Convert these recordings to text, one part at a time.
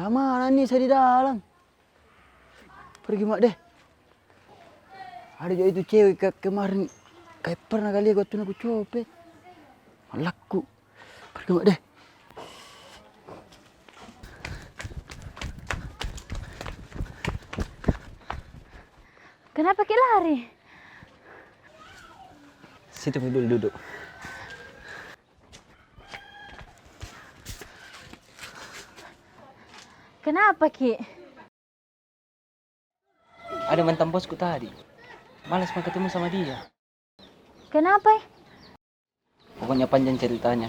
Mana nih saya di dalam. Pergi mak deh. Ada juga itu cewek kemarin kayak pernah kali gua tuh aku copet. Malaku. Pergi mak deh. Kenapa Ki lari? Situ duduk. Kenapa Ki? Ada mantan bosku tadi. Malas mau ketemu sama dia. Kenapa? Pokoknya panjang ceritanya.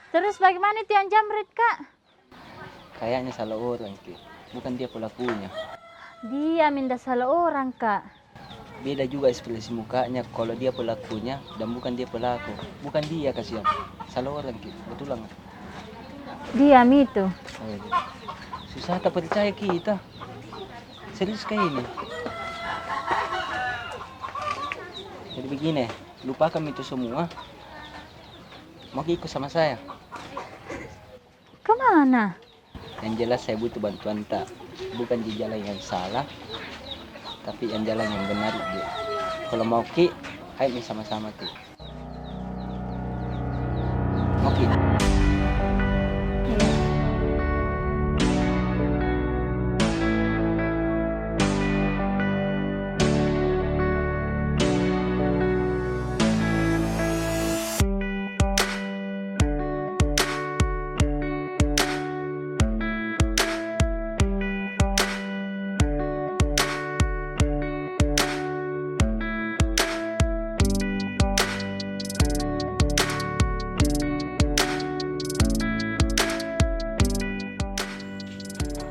Terus bagaimana itu yang jamret Kak? Kayaknya salah orang, Ki. Bukan dia pelakunya. Dia minta salah orang Kak. Beda juga ekspresi mukanya kalau dia pelakunya dan bukan dia pelaku. Bukan dia, kasihan. Salah orang, Ki. Betul nggak? Diam itu. Susah tak percaya kita. Serius kayak ini. Jadi begini, lupakan itu semua. Mau ikut sama saya? Kemana? Yang jelas saya butuh bantuan tak. Bukan di jalan yang salah, tapi yang jalan yang benar. Dia. Kalau mau Ki, ayo sama-sama Ki. Mau Ki?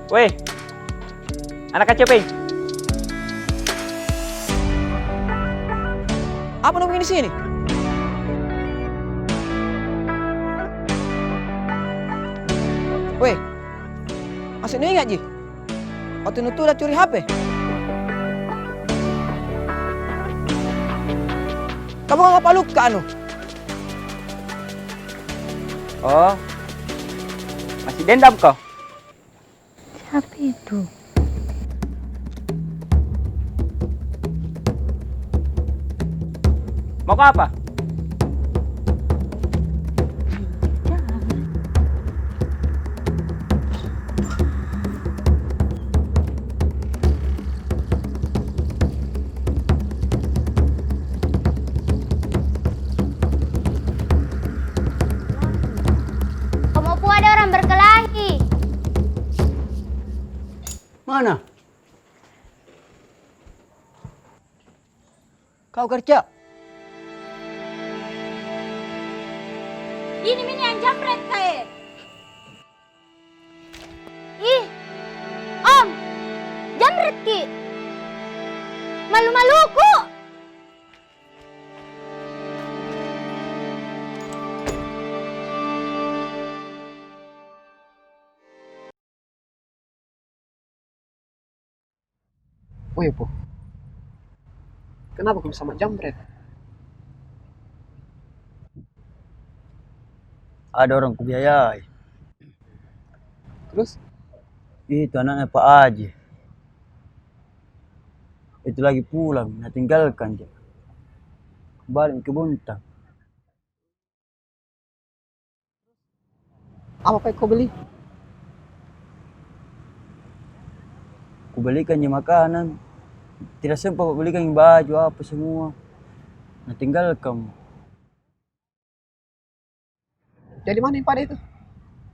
Weh, anak KCP. Apa nungguin di sini? Weh, masih ingat Ji? Waktu itu udah curi HP. Kamu nggak apa luka anu? Oh, masih dendam kau? Siapa itu? Mau ke apa? Kamu pun ada orang berkelahi. Mana? Kau kerja? Ini yang jamret kayak. Ih, Om, jamret Ki. Malu-maluku. Oh ya, Po. Kenapa kamu sama jamret? Ada orang kubiayai. Terus? Itu anaknya Pak Haji. Itu lagi pulang, nah tinggalkan dia. Balik ke Bontang. Apa kau beli? Kubelikan dia makanan. Tidak sempat belikan baju apa semua. Nah tinggalkan. Jadi mana yang pada itu?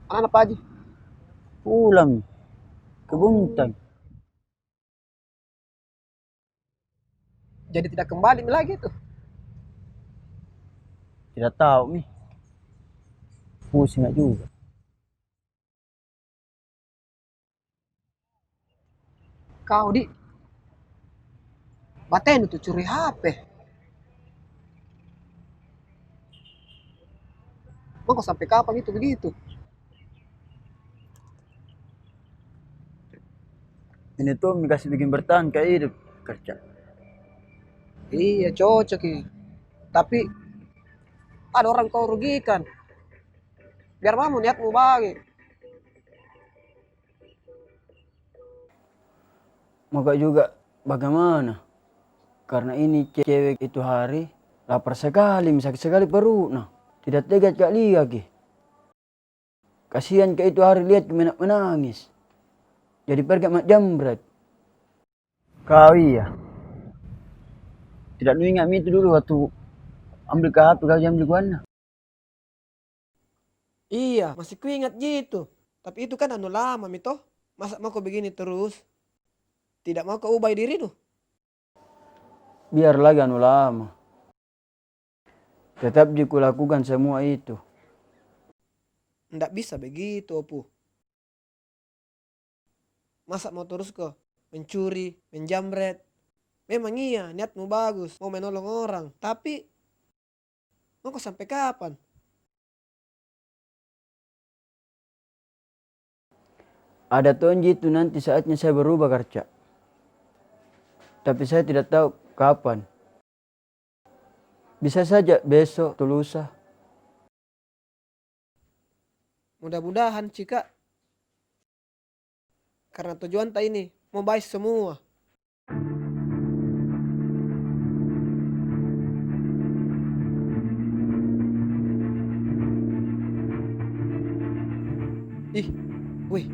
Anak-anak Pak Haji? Pulang ke Bontang. Jadi tidak kembali lagi itu? Tidak tahu nih. Pusing juga. Kau di Baten itu curi HP. Mau kau sampai kapan itu begitu? Ini tuh dikasih bikin bertahan kayak hidup kerja. Iya cocok ya. Tapi ada orang kau rugikan. Biar mamu niatmu bagi. Maka juga bagaimana? Karena ini cewek itu hari lapar sekali, sakit sekali perutnya. Tidak tega Kak Lia ki. Kasihan ke itu hari lihat menangis. Jadi pergi mak jambret. Kau iya. Tidak lu ingat itu dulu waktu ambil ke HP kau ambil kuana. Iya, masih ku ingat gitu. Tapi itu kan anu lama mito. Masa mau kau begini terus? Tidak mau kau ubah diri tuh? Biar lagi anu lama. Tetap lakukan semua itu. Ndak bisa begitu, Opu. Masa mau terus kok mencuri, menjamret? Memang iya, niatmu bagus, mau menolong orang. Tapi, mau kok sampai kapan? Ada tonji itu nanti saatnya saya berubah kerja. Tapi saya tidak tahu kapan. Bisa saja besok atau lusa. Mudah-mudahan Cika. Karena tujuan tak ini, mau baik semua. Ih, weh.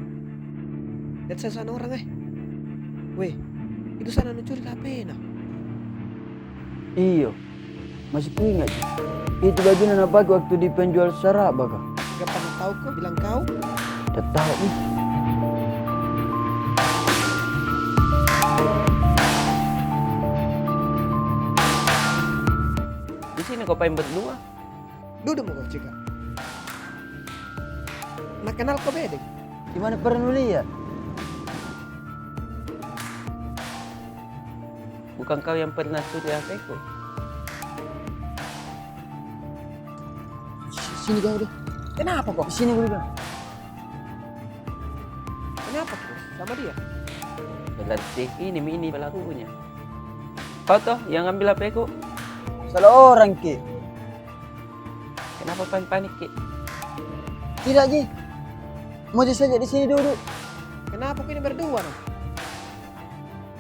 Lihat saya sana orang Weh, itu sana nucuri HP nah. Iyo, masih ku ingat. Itu baju nana pakai waktu di penjual saraba kah? Gak pernah tahu kok bilang kau. Tidak tahu nih. Di sini kau pengen berdua. Duduk mau kau Cika. Nak kenal kau bedeng? Gimana pernah lu lihat? Bukan kau yang pernah curi HP ku? Sini kau deh. Kenapa kok? Sini gue bilang. Kenapa kok? Sama dia? Berarti ini pelakunya. Kau toh yang ambil HP ku? Salah orang ki. Kenapa panik ki? Tidak Ji. Mau saja di sini duduk. Kenapa kau ini berdua nah?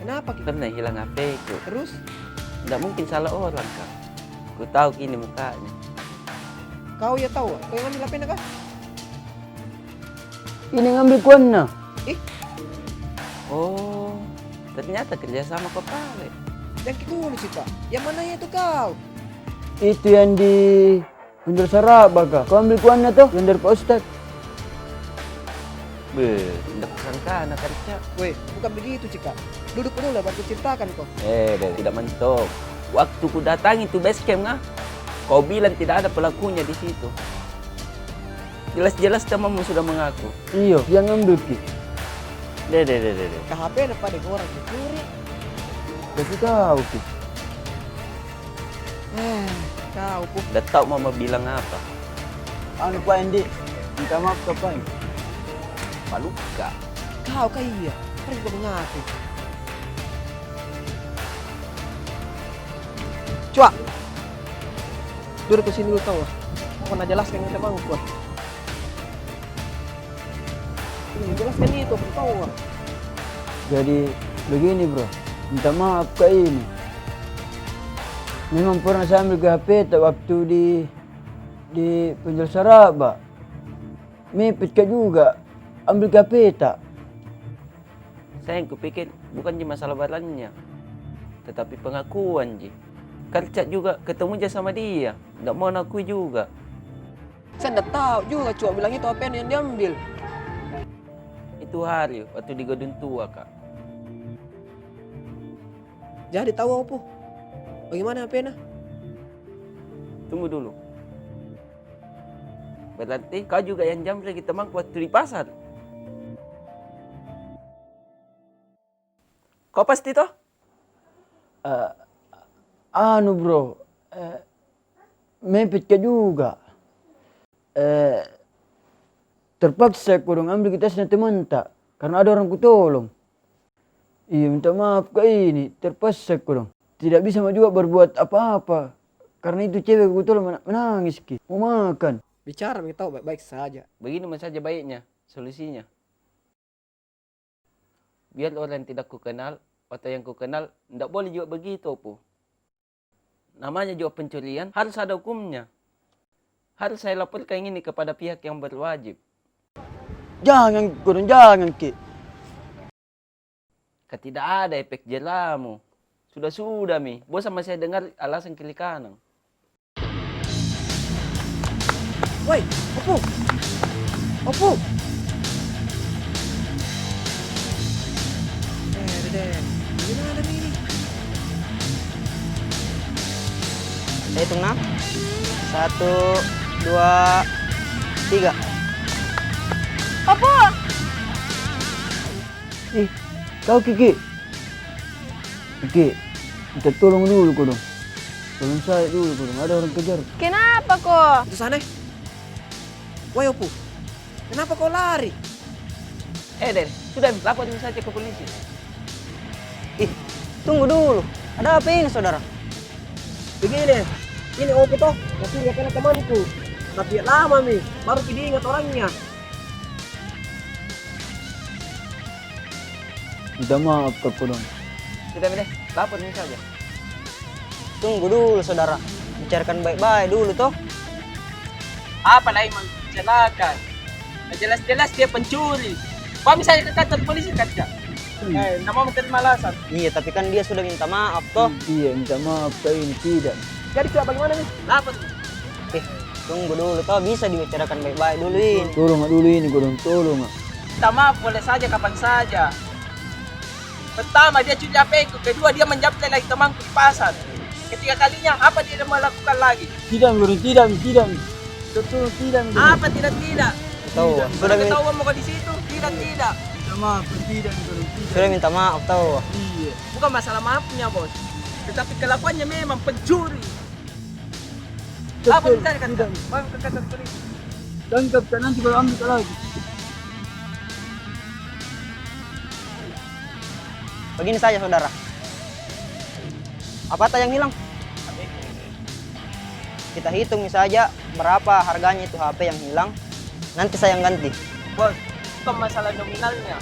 Kenapa kita? Pernah hilang HP ku. Terus? Tidak mungkin salah orang kak. Ku tahu kini mukanya. Kau ya tahu, kau yang ambil HP nak kah? Ini ngambil kuana. Oh, ternyata kerjasama kau pare. Yang dulu Cika. Yang mana itu kau? Itu yang di penjual saraba kah? Kau ambil kuana tuh yang dari Pak Ustad. Tidak kusangka anak kerja. Weh, bukan begitu Cika. Duduk dulu lah baru ceritakan kok. Tidak mentok. Waktu ku datang itu base camp ngah. Kau bilang tidak ada pelakunya di situ. Jelas-jelas temanmu sudah mengaku. Iyo, yang ambil ki. Deh. Ke HP ada pada orang dicuri. Tapi tahu ki. Kau pun. Udah tahu mama bilang apa. Anu Pak Endi, minta maaf ke Pak. Maluka. Kau kah iya? Kan juga mengaku. Cua. Duduk ke sini dulu kau. Mau nak jelaskan yang temanku kuat. Ini jelaskan itu kau. Jadi begini bro, minta maaf ke ini. Memang pernah saya ambil ke HP waktu di penjual saraba. Mepet ke juga ambil ke HP tak. Saya yang kupikir bukan di masalah badannya, tetapi pengakuan ji. Kerja juga ketemu aja sama dia, nggak mau ngaku juga. Saya nggak tahu juga cuma bilang itu apa yang diambil. Itu hari waktu di gedung tua kak. Jadi tahu apa? Bagaimana apa? Tunggu dulu. Berarti kau juga yang jamret kita teman waktu di pasar. Kau pasti toh? Anu bro, mepet ke juga. Terpaksa kurang ambil kita teman tak, karena ada orang kutolong. Iya minta maaf ke ini, terpaksa kurang. Tidak bisa juga berbuat apa-apa, karena itu cewek kutolong menangis ki, mau makan. Bicara kita tahu baik-baik saja. Begini saja baiknya, solusinya. Biar orang yang tidak ku kenal atau yang ku kenal, ndak boleh juga begitu, Po. Namanya juga pencurian, harus ada hukumnya. Harus saya laporkan ini kepada pihak yang berwajib. Jangan, kurang jangan, Ki. Tidak ada efek jeramu. Sudah, Mi. Bos sama saya dengar alasan kiri kanan. Woi, Opu! Opu! Dede. Gimana nih ini? Saya hitung 6. 1, 2, 3. Opo? Ih, kau Kiki. Kiki, minta tolong dulu kau dong. Tolong saya dulu kau dong, ada orang kejar. Kenapa kok? Itu sana. Woi, Opu. Kenapa kau lari? Den, sudah laporin saja ke polisi. Ih, tunggu dulu. Ada apa ini, saudara? Begini, ini Opu toh, masih ingat kena temanku. Tapi lama Mi, baru diingat orangnya. Minta maaf kau dong. Sudah, Mi, laporin saja. Tunggu dulu, saudara. Bicarakan baik-baik dulu, toh. Apa lagi mencelakakan? Jelas-jelas dia pencuri. Kau misalnya ke kantor polisi kerja. Nggak mau menerima alasan. Iya, tapi kan dia sudah minta maaf, toh. Iya, minta maaf kau ini tidak. Jadi coba bagaimana nih? Lapor. Tunggu dulu, toh. Bisa dibicarakan baik-baik dulu ini. Tolong dulu ini kau dong, tolong. Minta maaf boleh saja kapan saja. Pertama dia curi HP ku, kedua dia menjamret lagi temanku di pasar. Ketiga kalinya apa dia mau lakukan lagi? Tidak, guru, tidak. Betul, tidak. Apa tidak? Tahu. Sudah ketahuan mau di situ? Tidak. Minta maaf, tidak, guru, tidak. Sudah minta maaf, tahu. Iya. Bukan masalah maafnya, Bos. Tetapi kelakuannya memang pencuri. Apa bisa dikatakan? Bawa ke kantor polisi. Tangkap kan nanti kalau ambil lagi. Begini saja, saudara. Apa yang hilang? Kita hitung saja berapa harganya itu HP yang hilang. Nanti saya yang ganti. Bos, bukan masalah nominalnya.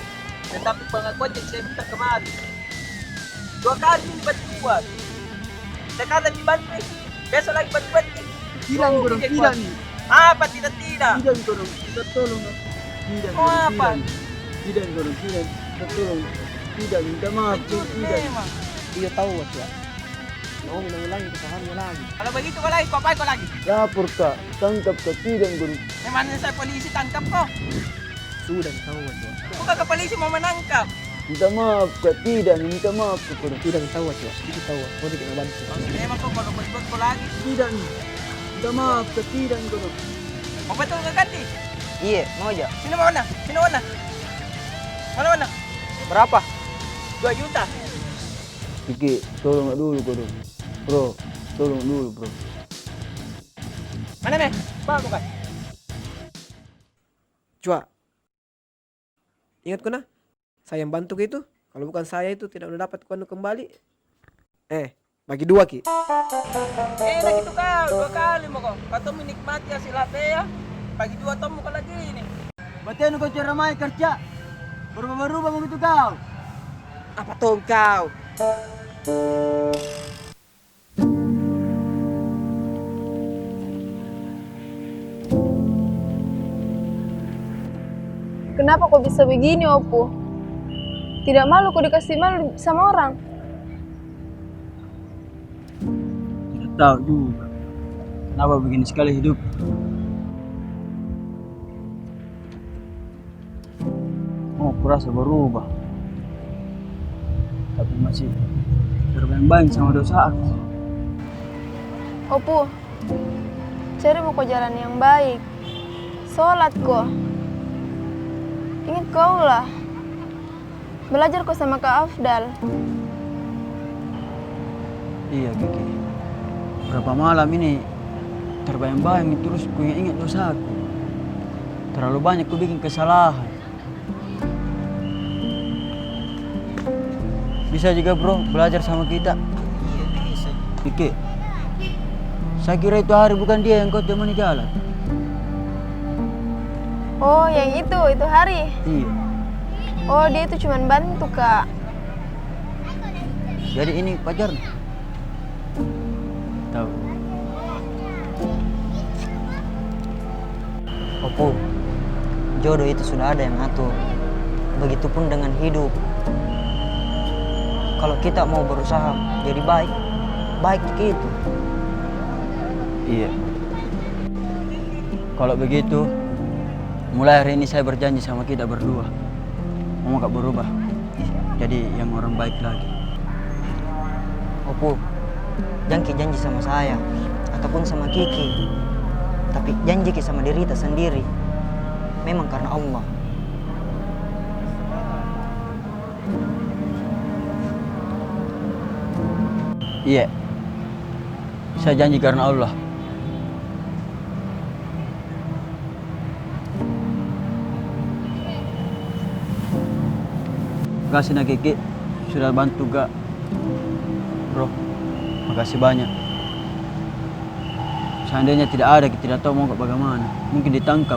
Tetapi pengakuan yang saya minta kemarin. 2 kali ini bantuan. Sekarang dibantu, besok lagi bantuan. Tidak, guru, tidak nih. Apa tidak? Tidak, guru, kita tolong. Tidak, Mau apa? Tidak, guru, tidak. Kita tolong. Tidak, minta maaf, tidak. Memang. Iya tahu, Wak. Mau mengulangi kesalahannya lagi. Kalau begitu kau lagi, kau apa kau lagi? Lapor kak, tangkap kak, tidak, guru. Memangnya saya polisi tangkap kau? Sudah tahu, Wak. Bukan ke polisi mau menangkap. Minta maaf kak, tidak, minta maaf kak, guru. Tidak tahu, Wak. Itu tahu, Wak. Mau tidak bantu. Memang kau kalau berbuat kau lagi. Tidak, minta maaf kak, tidak, guru. Mau betul ke ganti? Iya, mau aja. Sini mana? Mana? Berapa? 2 juta. Kiki, tolong dulu, guru. Bro, tolong dulu, bro. Mana, Bawa bukan? Cua. Ingat kau nah? Saya yang bantu itu. Kalau bukan saya itu tidak udah dapat kuanu kembali. Bagi 2 Ki. Enak itu kau, 2 kali mau kau. Kau tuh menikmati hasil HP ya. Bagi 2 tom kau lagi ini. Berarti kau cara main kerja. Berubah-berubah begitu kau. Apa tuh kau? Kenapa kok bisa begini, Opu? Tidak malu kok dikasih malu sama orang? Tidak tahu juga. Kenapa begini sekali hidup? Oh, kurasa berubah. Tapi masih terbayang-bayang sama dosa aku. Opu, cari mau kok jalan yang baik. Sholat kok. Ingat kau lah. Belajar kok sama Kak Afdal. Iya, Kiki. Berapa malam ini terbayang-bayang terus ku ingat dosa aku. Terlalu banyak ku bikin kesalahan. Bisa juga bro belajar sama kita. Iya, bisa. Kiki, saya kira itu hari bukan dia yang kau temani jalan. Oh, yang itu hari. Iya. Oh, dia itu cuma bantu, Kak. Jadi ini pacarnya? Tahu. Opo, jodoh itu sudah ada yang ngatur. Begitupun dengan hidup. Kalau kita mau berusaha jadi baik, baik gitu. Iya. Kalau begitu, mulai hari ini saya berjanji sama kita berdua. Mau gak berubah. Jadi yang orang baik lagi. Opo, jangan janji sama saya ataupun sama Kiki. Tapi janji sama diri kita sendiri. Memang karena Allah. Iya. Saya janji karena Allah. Makasih nak Kiki sudah bantu gak, bro. Makasih banyak. Seandainya tidak ada, kita tidak tahu mau bagaimana. Mungkin ditangkap.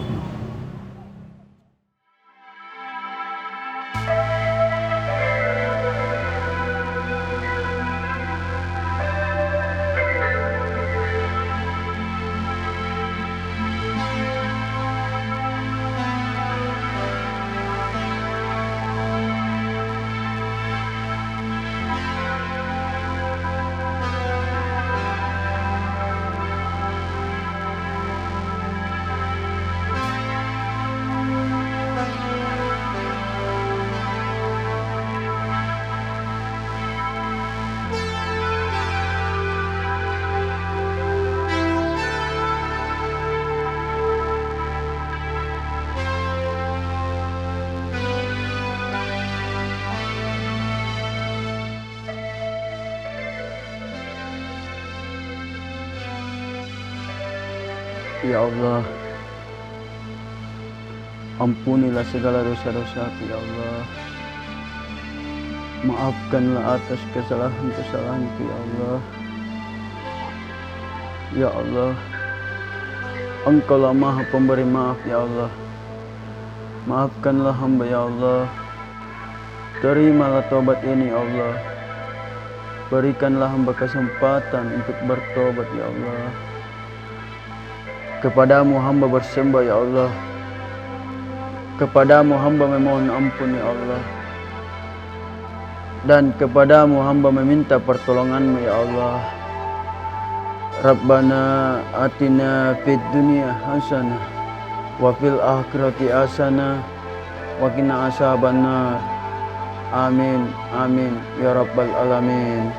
Ya Allah, ampunilah segala dosa-dosaku ya Allah. Maafkanlah atas kesalahan-kesalahanku ya Allah. Ya Allah, Engkaulah Maha Pemberi maaf ya Allah. Maafkanlah hamba ya Allah. Terimalah taubat ini ya Allah. Berikanlah hamba kesempatan untuk bertobat ya Allah. Kepadamu hamba bersembah ya Allah. Kepadamu hamba memohon ampun ya Allah. Dan kepadamu hamba meminta pertolonganmu ya Allah. Rabbana atina fid dunya hasanah wa fil akhirati hasanah wa qina azabannar. Amin amin ya rabbal alamin.